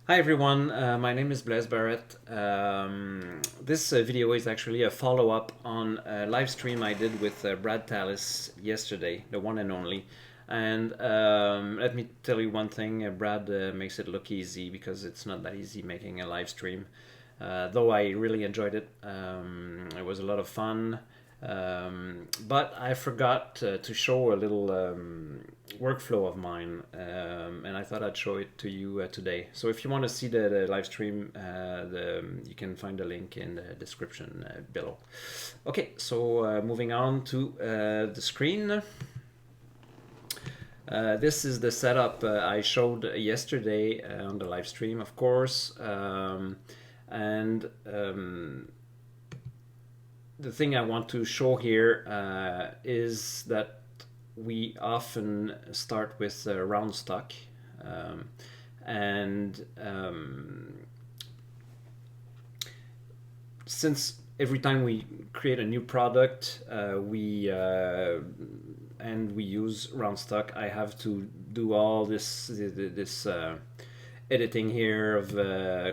Hi everyone, my name is Blaise Barrette. This video is actually a follow-up on a live stream I did with Brad Talis yesterday, the one and only. And let me tell you one thing, Brad makes it look easy because it's not that easy making a live stream. Though I really enjoyed it. It was a lot of fun. But I forgot to show a little workflow of mine, and I thought I'd show it to you today. So if you want to see the live stream, you can find the link in the description below. Okay, so moving on to the screen. This is the setup I showed yesterday on the live stream, of course. And the thing I want to show here is that we often start with round stock, um, and since every time we create a new product, we use round stock, I have to do all this editing here of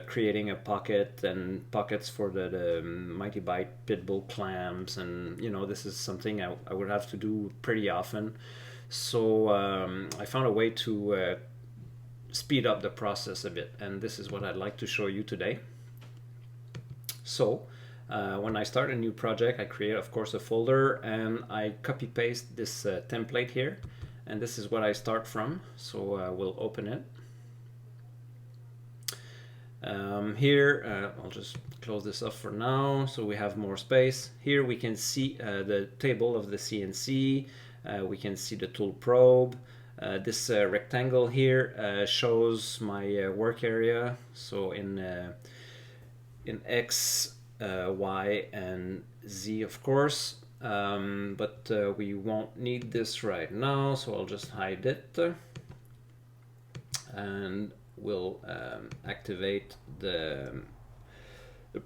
creating a pocket and pockets for the Mighty Bite Pitbull clamps, and this is something I would have to do pretty often. So I found a way to speed up the process a bit, and this is what I'd like to show you today. So when I start a new project, I create, of course, a folder, and I copy paste this template here, and this is what I start from. So we'll open it. Here, I'll just close this off for now so we have more space. Here we can see the table of the CNC. We can see the tool probe. This rectangle here shows my work area. So in X, Y, and Z, of course. But we won't need this right now, so I'll just hide it. And we'll activate the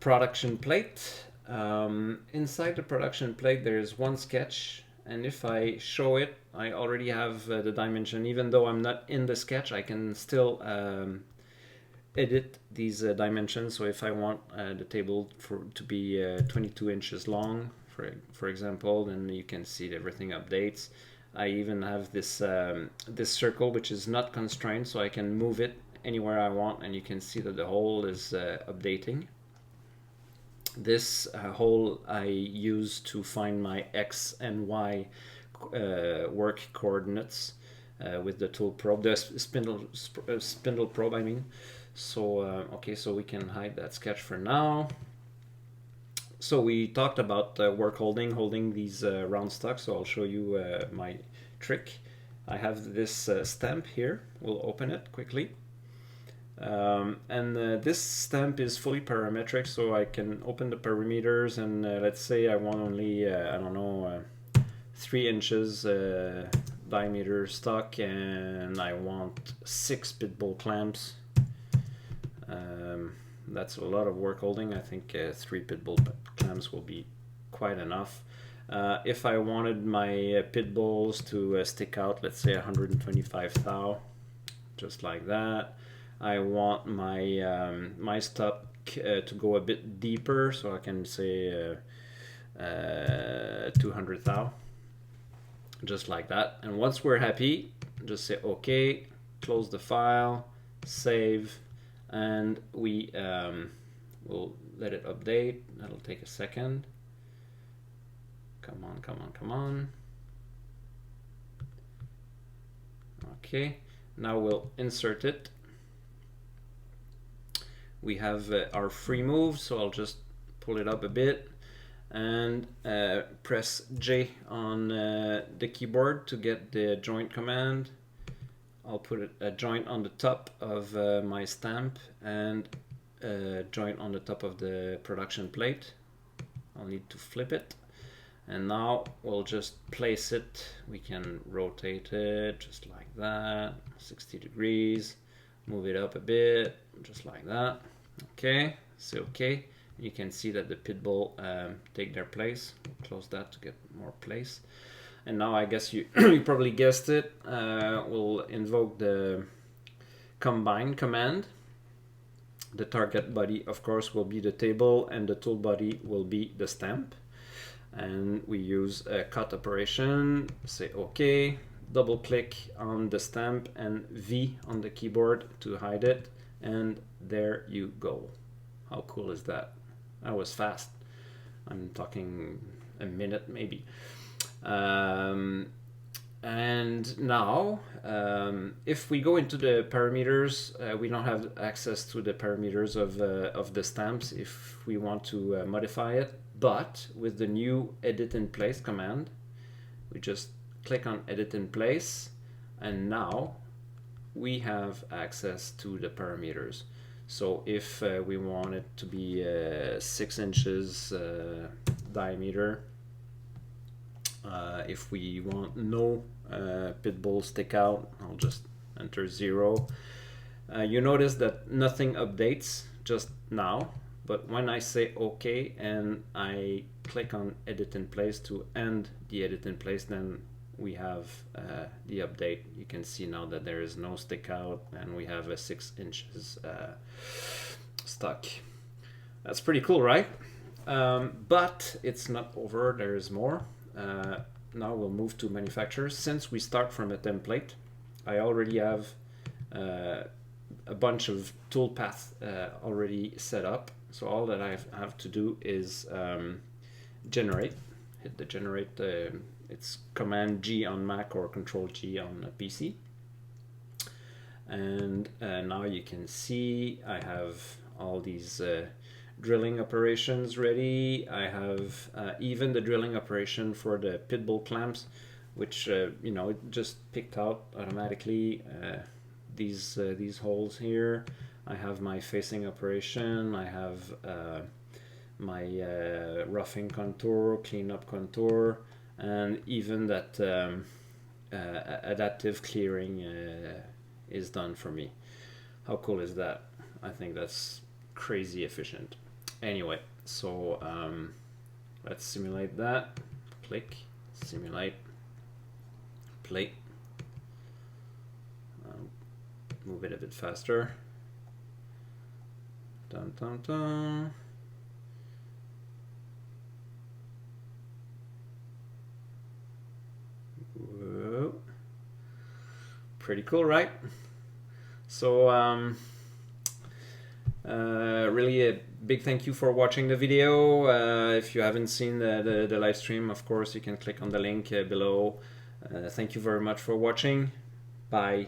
production plate. Inside the production plate there is one sketch, and if I show it, I already have the dimension. Even though I'm not in the sketch, I can still edit these dimensions. So if I want the table to be 22 inches long, for example, then you can see everything updates. I even have this this circle which is not constrained, so I can move it anywhere I want, and you can see that the whole is updating. This hole I use to find my X and Y work coordinates with the tool probe, the spindle probe, I mean. So okay, so we can hide that sketch for now. So we talked about work holding these round stocks, so I'll show you my trick. I have this stamp here. We'll open it quickly. And this stamp is fully parametric, so I can open the perimeters, and let's say I want only, I don't know, 3 inches diameter stock, and I want 6 pitbull clamps. That's a lot of work holding. I think 3 pitbull clamps will be quite enough. If I wanted my pit bulls to stick out, let's say 125 thou, just like that. I want my my stock to go a bit deeper, so I can say 200 thou, just like that. And once we're happy, just say OK, close the file, save, and we will let it update. That'll take a second. Come on, come on, come on. Okay, now we'll insert it. We have our free move, so I'll just pull it up a bit and press J on the keyboard to get the joint command. I'll put a joint on the top of my stamp and a joint on the top of the production plate. I'll need to flip it. And now we'll just place it. We can rotate it just like that, 60 degrees. Move it up a bit, just like that. Okay, say OK. You can see that the pitbull take their place. We'll close that to get more place. And now I guess you, you probably guessed it. We'll invoke the combine command. The target body, of course, will be the table, and the tool body will be the stamp. And we use a cut operation, say OK, double click on the stamp and V on the keyboard to hide it, and there you go. How cool is that? That was fast. I'm talking a minute maybe. And now, if we go into the parameters, we don't have access to the parameters of the stamps if we want to modify it. But with the new Edit in Place command, we just click on Edit in Place, and now we have access to the parameters. So if we want it to be 6 inches diameter, if we want no pit bull stick out, I'll just enter 0. You notice that nothing updates just now, but when I say OK and I click on Edit in Place to end the Edit in Place, then we have the update. You can see now that there is no stick out, and we have a 6 inches stuck. That's pretty cool, right? But it's not over. There is more. Now we'll move to manufacturers. Since we start from a template, I already have a bunch of toolpaths already set up. So all that I have to do is generate. Hit the generate. It's Command G on Mac or Control G on a PC. And now you can see I have all these drilling operations ready. I have even the drilling operation for the pit bull clamps, which you know, it just picked out automatically these holes here. I have my facing operation. I have my roughing contour, cleanup contour, and even that adaptive clearing is done for me. How cool is that? I think that's crazy efficient. Anyway, so let's simulate that. Click, simulate, play. Move it a bit faster. Dun, dun, dun. Whoa. Pretty cool, right? So really a big thank you for watching the video. If you haven't seen the live stream, of course you can click on the link below. Thank you very much for watching. Bye.